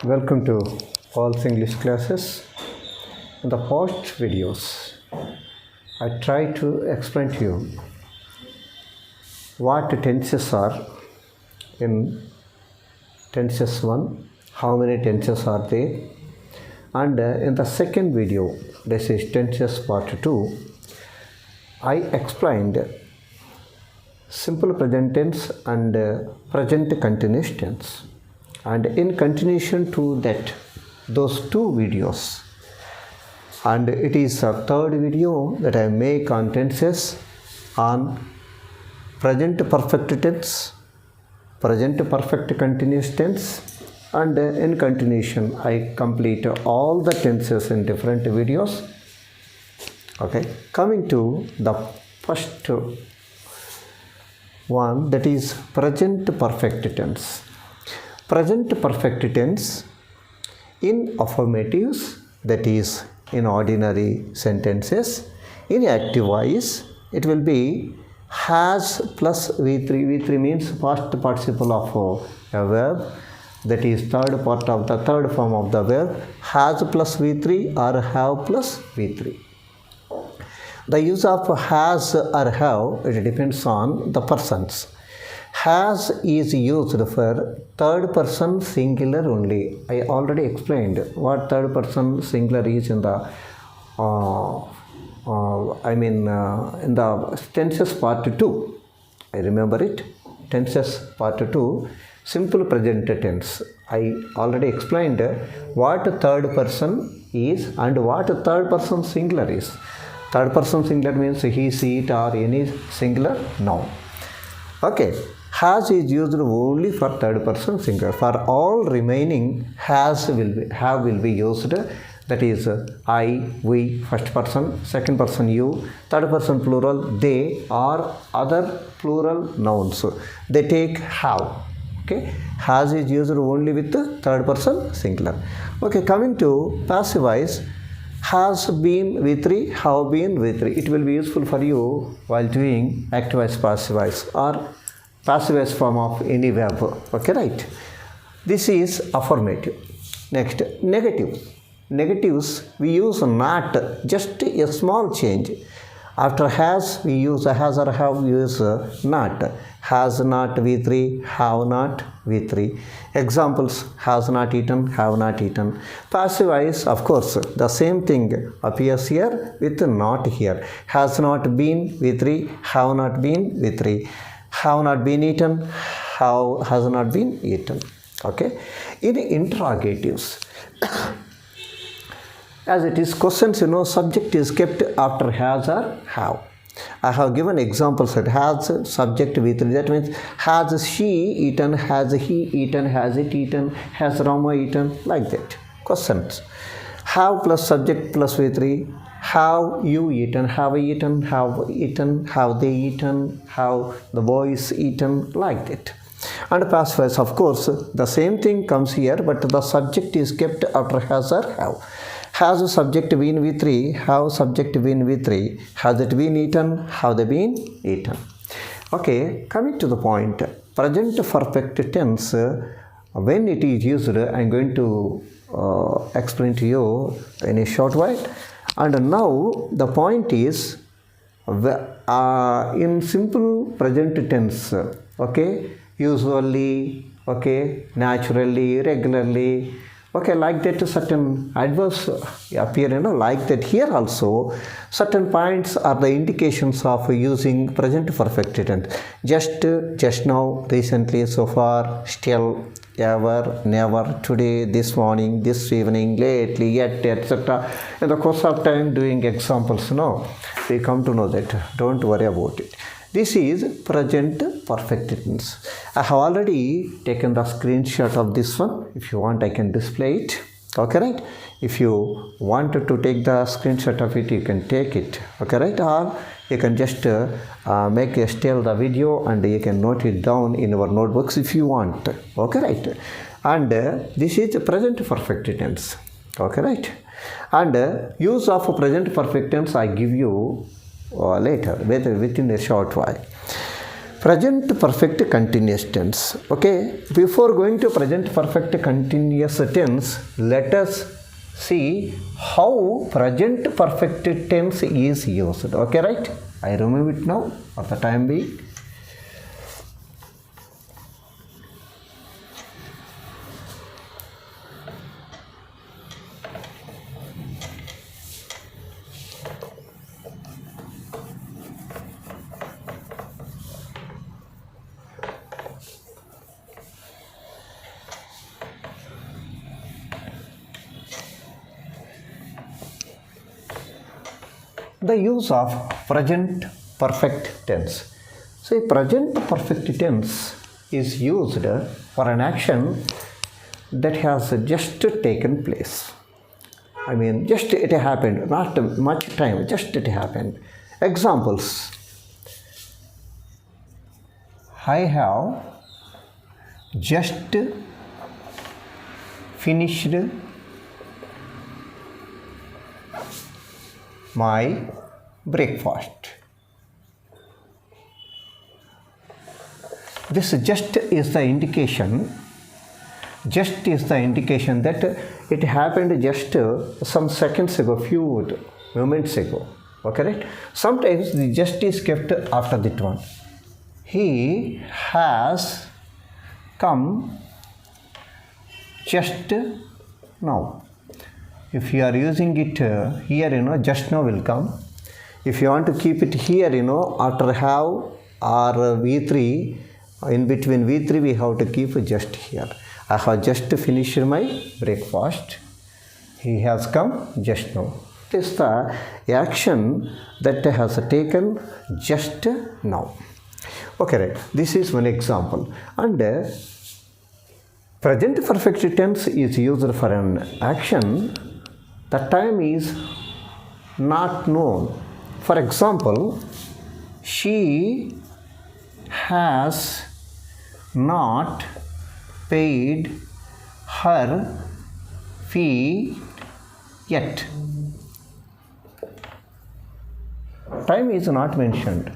Welcome to Paul's English classes. In the past videos, I tried to explain to you what tenses are in tenses 1, how many tenses are there, and in the second video, this is tenses part 2, I explained simple present tense and present continuous tense. And in continuation to that, those two videos, and it is a third video that I make on tenses on present perfect tense, present perfect continuous tense, and in continuation I complete all the tenses in different videos. Okay, coming to the first one, that is present perfect tense. Present perfect tense in affirmatives, that is in ordinary sentences. In active voice, it will be has plus V3. V3 means past participle of a verb, that is third form of the verb, has plus V3 or have plus V3. The use of has or have, it depends on the persons. Has is used for third person singular only. I already explained what third person singular is in the in the tenses part 2. I remember it. Tenses part 2, simple present tense. I already explained what third person is and what third person singular is. Third person singular means he, she, it, or any singular noun. Okay. Has is used only for third person singular. For all remaining, have will be used. That is I, we, first person, second person you, third person plural, they, or other plural nouns. They take have. Okay. Has is used only with the third person singular. Okay. Coming to passive voice, has been V3, have been V3. It will be useful for you while doing active voice, passive voice, or passive voice form of any verb. Okay, right? This is affirmative. Next, negative. Negatives, we use not, just a small change. After has, we use has or have, we use not. Has not V3, have not V3. Examples, has not eaten, have not eaten. Passive voice, of course, the same thing appears here with not here. Has not been V3, have not been V3. Have not been eaten, has not been eaten. Okay. In interrogatives, as it is questions, subject is kept after has or have. I have given examples that has subject V3. That means has she eaten, has he eaten, has it eaten, has Rama eaten, like that. Questions. Have plus subject plus V3. Have you eaten, have I eaten, have they eaten, have the boys eaten, like that. And passive voice, of course, the same thing comes here, but the subject is kept after has or have. Has subject been V3, have subject been V3, has it been eaten, have they been eaten. Okay, coming to the point, present perfect tense, when it is used, I am going to explain to you in a short while. And now the point is in simple present tense, okay, usually, okay, naturally, regularly, okay, like that certain adverbs appear, like that. Here also certain points are the indications of using present perfect tense. Just now, recently, so far, still, ever, never, today, this morning, this evening, lately, yet, etc. In the course of time doing examples, we come to know that. Don't worry about it. This is present perfect tense. I have already taken the screenshot of this one. If you want, I can display it. Okay, right? If you wanted to take the screenshot of it, you can take it. Okay, right? Or you can just still the video and you can note it down in your notebooks if you want. Okay, right? And this is present perfect tense. Okay, right? And use of present perfect tense I give you later, within a short while. Present perfect continuous tense. Okay, before going to present perfect continuous tense, let us see how present perfect tense is used. Okay, right? I remove it now for the time being. The use of present perfect tense. So, present perfect tense is used for an action that has just taken place. I mean, just it happened, not much time, just it happened. Examples: I have just finished my breakfast. This just is the indication. Just is the indication that it happened just some seconds ago, few moments ago. Okay, right? Sometimes the just is kept after that one. He has come just now. If you are using it here, just now will come. If you want to keep it here, after have or V3, in between V3 we have to keep just here. I have just finished my breakfast. He has come just now. This is the action that has taken just now. Okay, right. This is one example. And present perfect tense is used for an action. The time is not known. For example, she has not paid her fee yet. Time is not mentioned.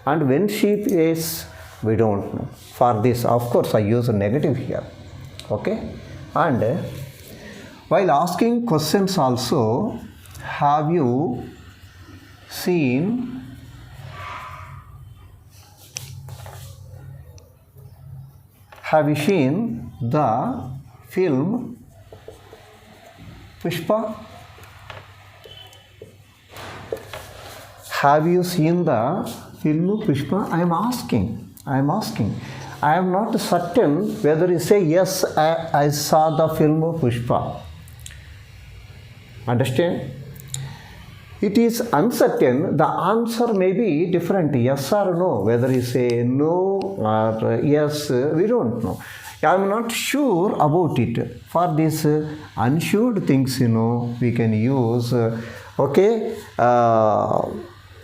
And when she pays, we don't know. For this, of course, I use a negative here. Okay? And while asking questions also, have you seen the film Pushpa? Have you seen the film Pushpa? I am asking. I am not certain whether you say yes, I saw the film Pushpa. Understand? It is uncertain. The answer may be different, yes or no. Whether you say no or yes, we don't know. I am not sure about it. For these unsure things, we can use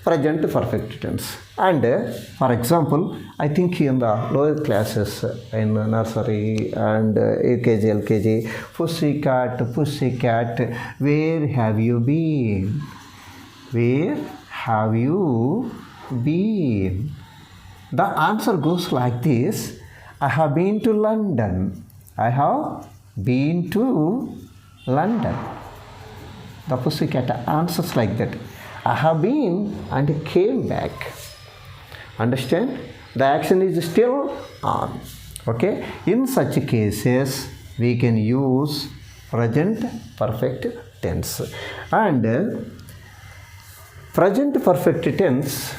present perfect tense. And for example, I think in the lower classes, in nursery and UKG, LKG, pussycat, where have you been? Where have you been? The answer goes like this: I have been to London. I have been to London. The pussycat answers like that. I have been and came back. Understand? The action is still on. Okay? In such cases, we can use present perfect tense. And present perfect tense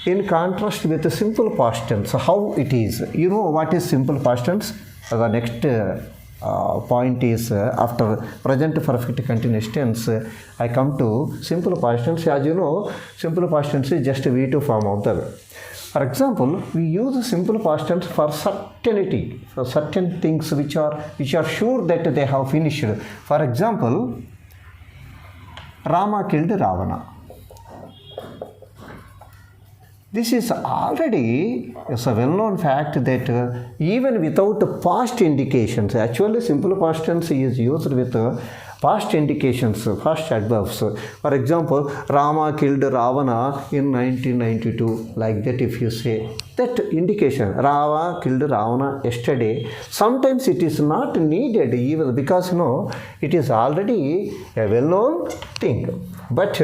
in contrast with the simple past tense. How it is? You know what is simple past tense? The next point is after present perfect continuous tense, I come to simple past tense. As you know, simple past tense is just a V2 form of the verb. For example, we use simple past tense for certainty, for certain things which are sure that they have finished. For example, Rama killed Ravana. This is already a well-known fact that even without past indications, actually simple past tense is used with past indications, past adverbs. For example, Rama killed Ravana in 1992. Like that, if you say that indication, Rama killed Ravana yesterday, sometimes it is not needed even because it is already a well-known thing. But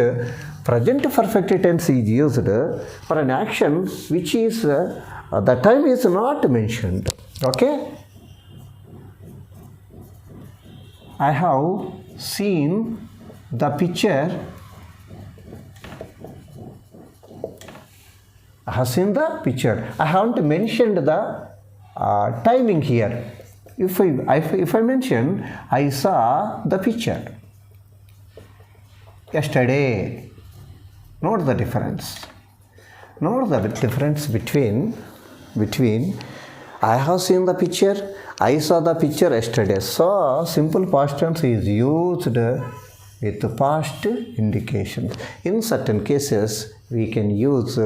present perfect tense is used for an action which is the time is not mentioned. Okay? I have seen the picture. I have seen the picture. I haven't mentioned the timing here. If I mention, I saw the picture yesterday. Note the difference. Note the difference between I have seen the picture, I saw the picture yesterday. So, simple past tense is used with past indications. In certain cases, we can use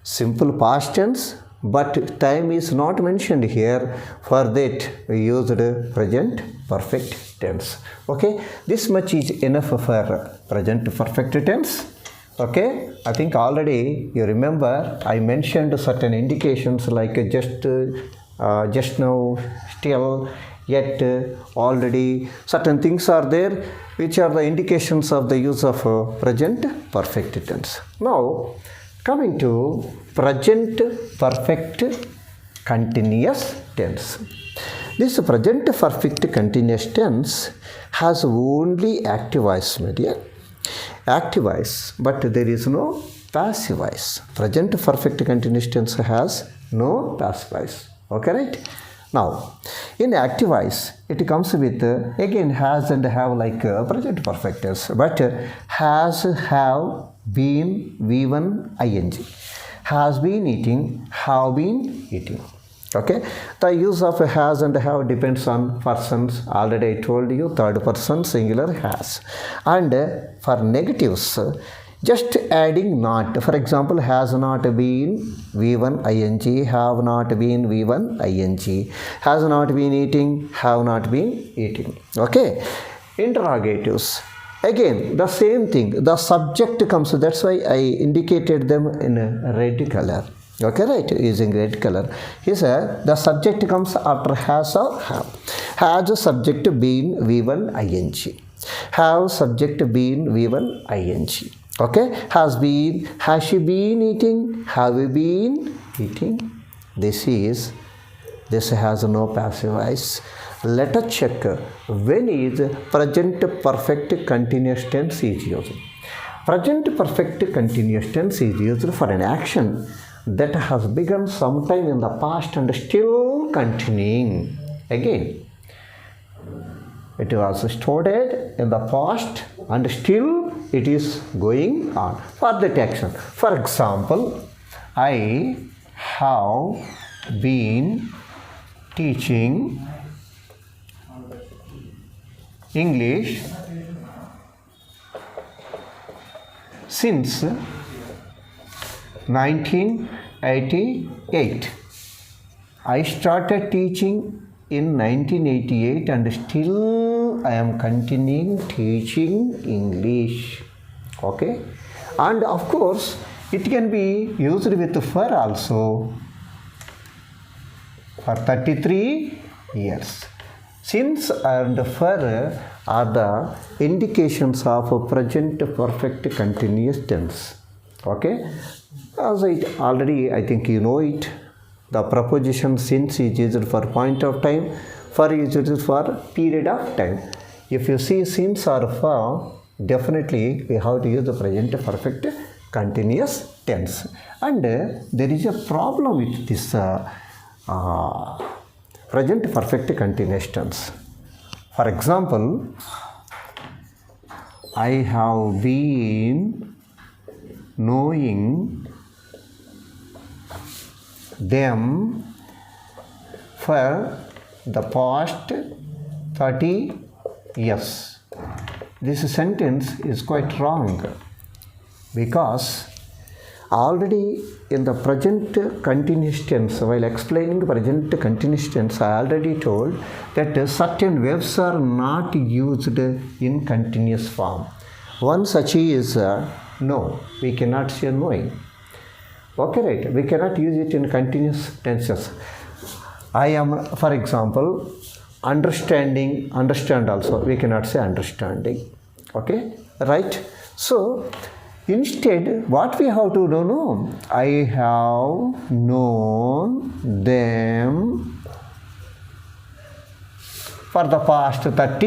simple past tense, but time is not mentioned here. For that, we used present perfect tense. Okay, this much is enough for present perfect tense. Okay, I think already you remember I mentioned certain indications like just now, still, yet, already. Certain things are there which are the indications of the use of present perfect tense. Now, coming to present perfect continuous tense. This present perfect continuous tense has only active voice, my dear. Active voice, but there is no passive voice. Present perfect continuous tense has no passive voice. Okay, right? Now, in active voice, it comes with again has and have like present perfect tense, but has, have, been, V1, ing. Has been eating, have been eating. Okay, the use of has and have depends on persons. Already I told you, third person singular has. And for negatives, just adding not. For example, has not been V1 ing, have not been V1 ing, has not been eating, have not been eating. Okay, interrogatives. Again, the same thing. The subject comes. That's why I indicated them in a red color. Okay, right, using red color. Here the subject comes after has or have. Has subject been V1 ing. Have subject been V1 ing. Okay, has she been eating? Have you been eating? This has no passive voice. Let us check when is present perfect continuous tense is used. Present perfect continuous tense is used for an action that has begun sometime in the past and still continuing. Again, it was started in the past and still it is going on for that action. For example, I have been teaching English since 1988. I started teaching in 1988 and still I am continuing teaching English. Okay, and of course it can be used with for also for 33 years. Since and for are the indications of present perfect continuous tense. Okay, as I already, I think you know it. The preposition since is used for point of time, for is used for period of time. If you see since or for, definitely we have to use the present perfect continuous tense. And there is a problem with this present perfect continuous tense. For example, I have been knowing them for the past 30 years. This sentence is quite wrong because Already in the present continuous tense, while explaining present continuous tense, I already told that certain verbs are not used in continuous form. One such is no. We cannot say knowing. Okay, right? We cannot use it in continuous tenses. I am, for example, understanding, understand also. We cannot say understanding. Okay, right? So, instead, what we have to do, no? I have known them for the past 30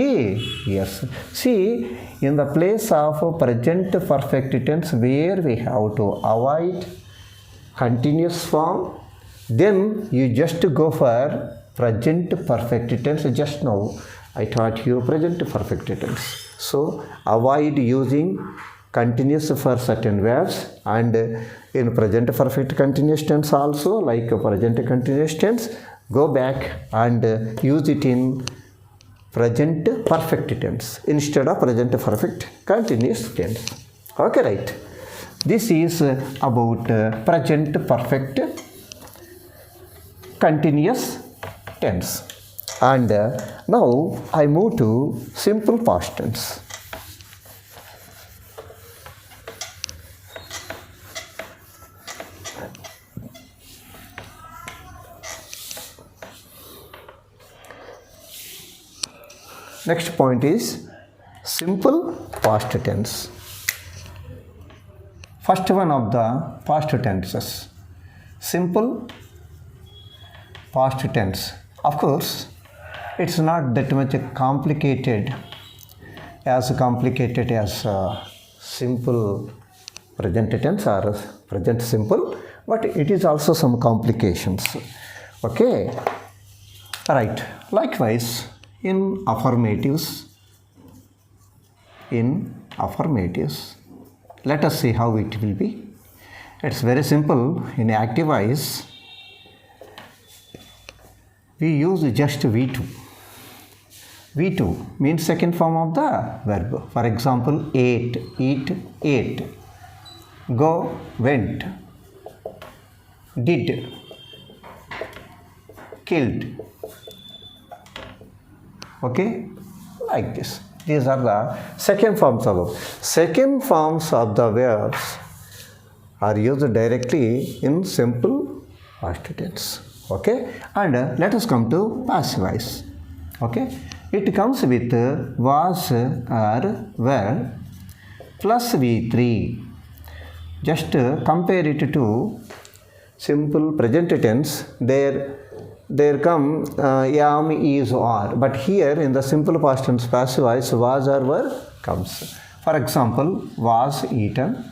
years. See, in the place of present perfect tense, where we have to avoid continuous form, then you just go for present perfect tense. Just now I taught you present perfect tense. So avoid using continuous for certain verbs, and in present perfect continuous tense also, like present continuous tense, go back and use it in present perfect tense instead of present perfect continuous tense. Okay, right? This is about present perfect continuous tense. And now I move to simple past tense. Next point is simple past tense. First one of the past tenses, simple past tense. Of course, it's not that much complicated as simple present tense or present simple, but it is also some complications. Okay, right. Likewise, in affirmatives, let us see how it will be. It's very simple. In active voice, we use just V2. V2 means second form of the verb. For example, ate, eat, ate. Go, went. Did, killed. Okay, like this. These are the second forms of verbs. Second forms of the verbs are used directly in simple past tense. Okay, and let us come to passive voice. Okay, it comes with was or were plus V3. Just compare it to simple present tense. There come am, is, or, but here in the simple past tense passive voice, was or were comes. For example, was eaten,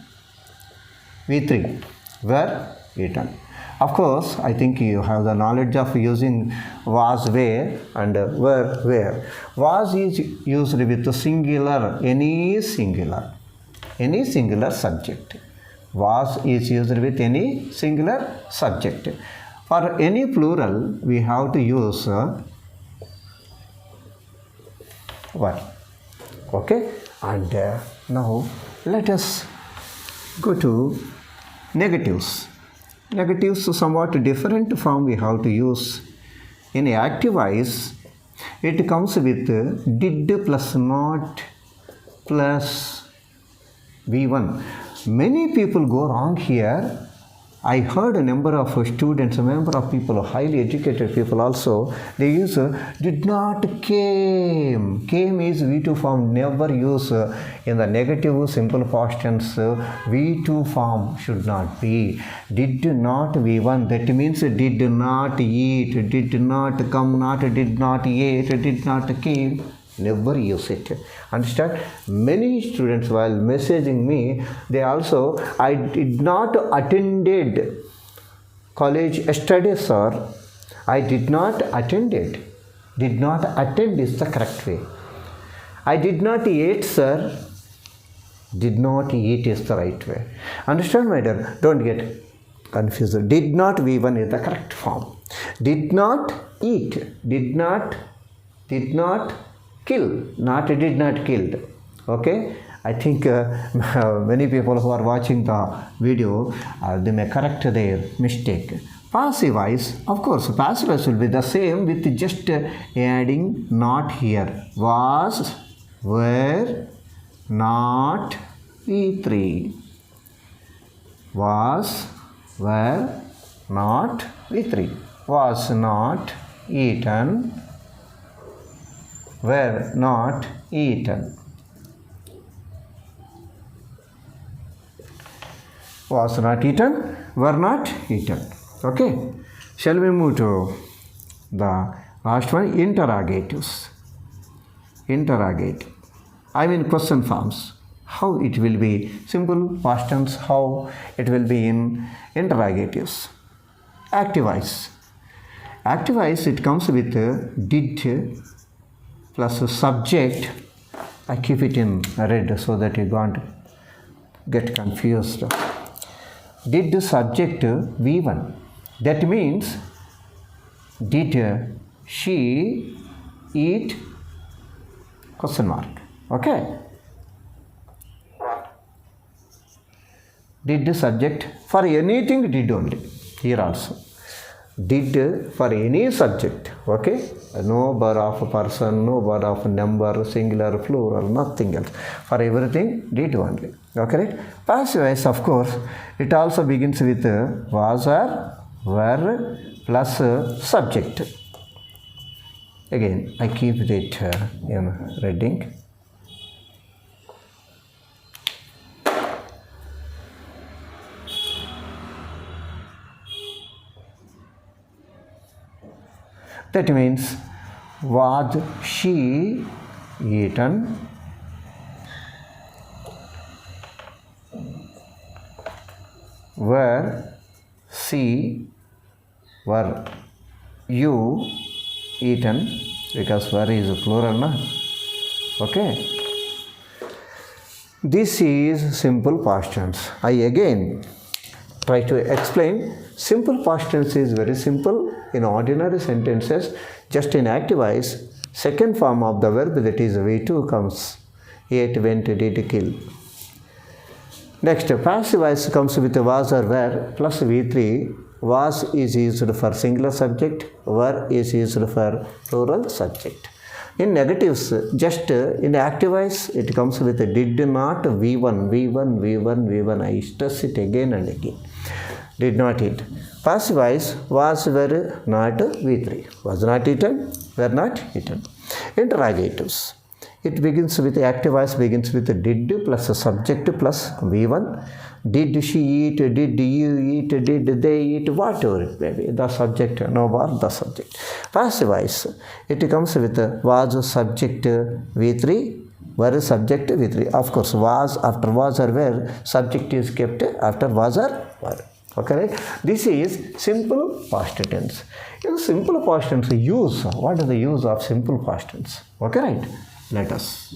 V3, were eaten. Of course, I think you have the knowledge of using was where and were where. Was is used with singular, any singular subject. Was is used with any singular subject. For any plural, we have to use were. Okay, and now let us go to negatives. Negatives are somewhat different form we have to use. In active voice, it comes with did plus not plus V1. Many people go wrong here. I heard a number of students, a number of people, highly educated people also, they use did not came. Came is V2 form. Never use in the negative simple past tense. V2 form should not be. Did not V1. That means did not eat, did not come, not did not eat, did not came. Never use it. Understand? Many students while messaging me, they also, I did not attended college yesterday, sir. I did not attended. Did not attend is the correct way. I did not eat, sir. Did not eat is the right way. Understand, my dear? Don't get confused. Did not V1 is the correct form. Did not eat. Did not kill, not did not killed. Okay, I think many people who are watching the video, they may correct their mistake. Passive voice, of course, passive voice will be the same with just adding not here. Was, were, not, V3. Was, were, not, V3. Was not eaten, were not eaten. Was not eaten, were not eaten. Okay. Shall we move to the last one? Interrogatives. Interrogative. I mean question forms. How it will be simple past tense, how it will be in interrogatives. Active voice. Active voice, it comes with did plus subject. I keep it in red so that you don't get confused. Did subject V1. That means did she eat question mark. Okay. Did subject for anything, did only. Here also. Did for any subject. Okay. No verb of person, no verb of number, singular, plural, nothing else. For everything, did only. Okay, right? Passive voice, of course, it also begins with was or were plus subject. Again, I keep it in red ink. That means, was she eaten? Were you eaten? Because were is plural, na? Okay. This is simple past tense. I again try to explain. Simple past tense is very simple in ordinary sentences. Just in active voice, second form of the verb, that is V2, comes. Ate, went, did, kill. Next, passive voice comes with was or were plus V3. Was is used for singular subject, were is used for plural subject. In negatives, just in active voice, it comes with did not V1, V1, V1, V1. I stress it again and again. Did not eat. Passive voice, was, were, not, V3. Was not eaten, were not eaten. Interrogatives. It begins with active voice, begins with did plus a subject plus V1. Did she eat? Did you eat? Did they eat? Whatever it may be. The subject, no bar, the subject. Passive voice. It comes with was subject V3, were subject V3. Of course, was after was or were, subject is kept after was or were. Okay, right? This is simple past tense. In simple past tense, use. What is the use of simple past tense? Okay, right? Let us.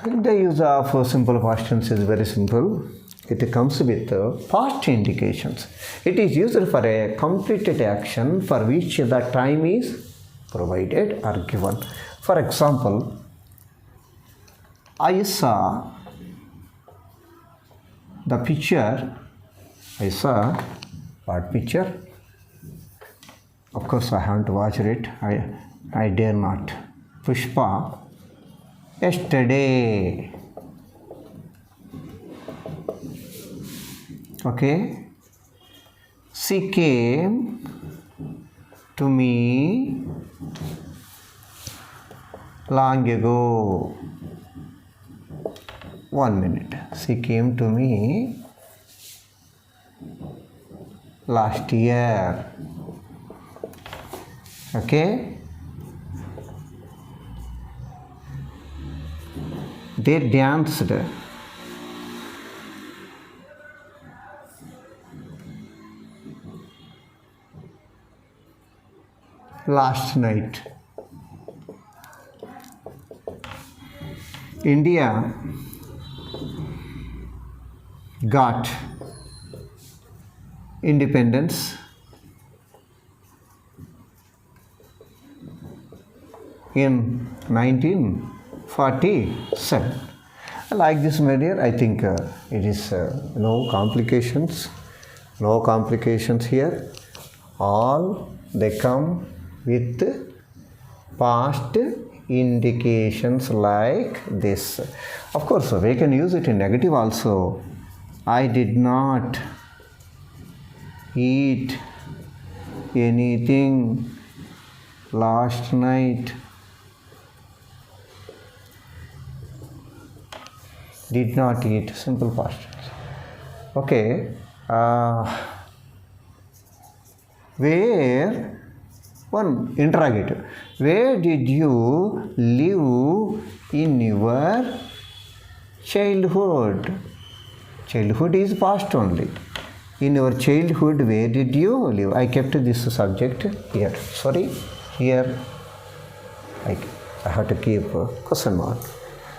The use of simple past tense is very simple. It comes with past indications. It is used for a completed action for which the time is provided or given. For example, I saw the picture. I saw what picture? Of course, I haven't watched it. I dare not. Pushpa yesterday. Okay. She came to me long ago. 1 minute. She came to me last year. Okay. They danced last night. India got independence in 1947. I like this, my dear. I think it is no complications here. All they come with past indications like this. Of course, we can use it in negative also. I did not eat anything last night. Did not eat, simple past tense. Okay. Where, one interrogative, where did you live in your childhood? Childhood is past only. In your childhood, where did you live? I kept this subject here. Sorry, here I have to keep a question mark.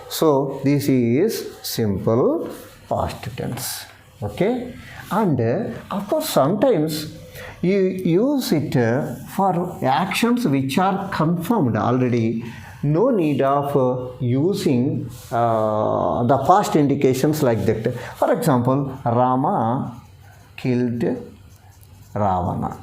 So this is simple past tense. Okay, and of course sometimes you use it for actions which are confirmed already. No need of using the past indications like that. For example, Rama killed Ravana.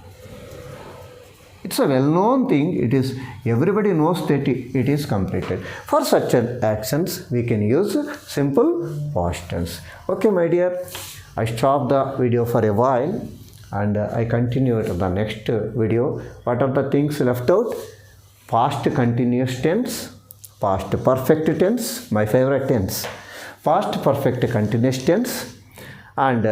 It's a well-known thing. It is, everybody knows that it is completed. For such actions, we can use simple past tense. Okay, my dear. I stop the video for a while and I continue the next video. What are the things left out? Past continuous tense, past perfect tense, my favorite tense, past perfect continuous tense, and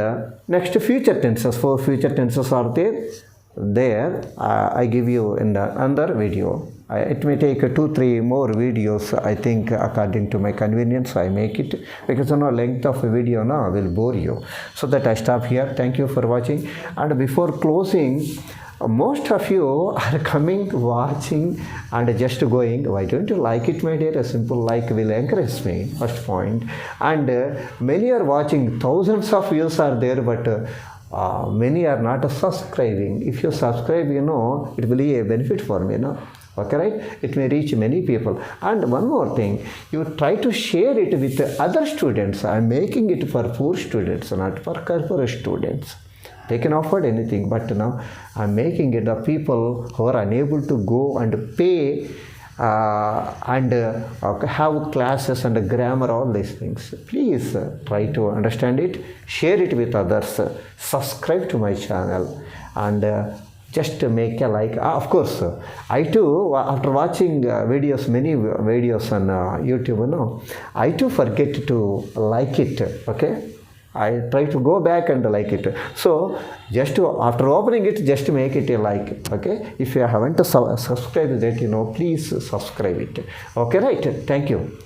next future tenses. 4 future tenses are there. I give you in another video. It may take 2-3 more videos, I think, according to my convenience. I make it because length of a video now will bore you. So that I stop here. Thank you for watching. And before closing, most of you are coming, watching, and just going. Why don't you like it, my dear? A simple like will encourage me, first point. And many are watching, thousands of views are there, but many are not subscribing. If you subscribe, it will be a benefit for me, Okay, right? It may reach many people. And one more thing, you try to share it with other students. I am making it for poor students, not for corporate students. They can afford anything, but now I am making it the people who are unable to go and pay and have classes and grammar, all these things. Please try to understand it, share it with others, subscribe to my channel, and just make a like. Of course, I too, after watching videos, many videos on YouTube, I too forget to like it. Okay, I try to go back and like it. So just to, after opening it, just make it a like. Okay, if you haven't subscribed that, please subscribe it. Okay, right? Thank you.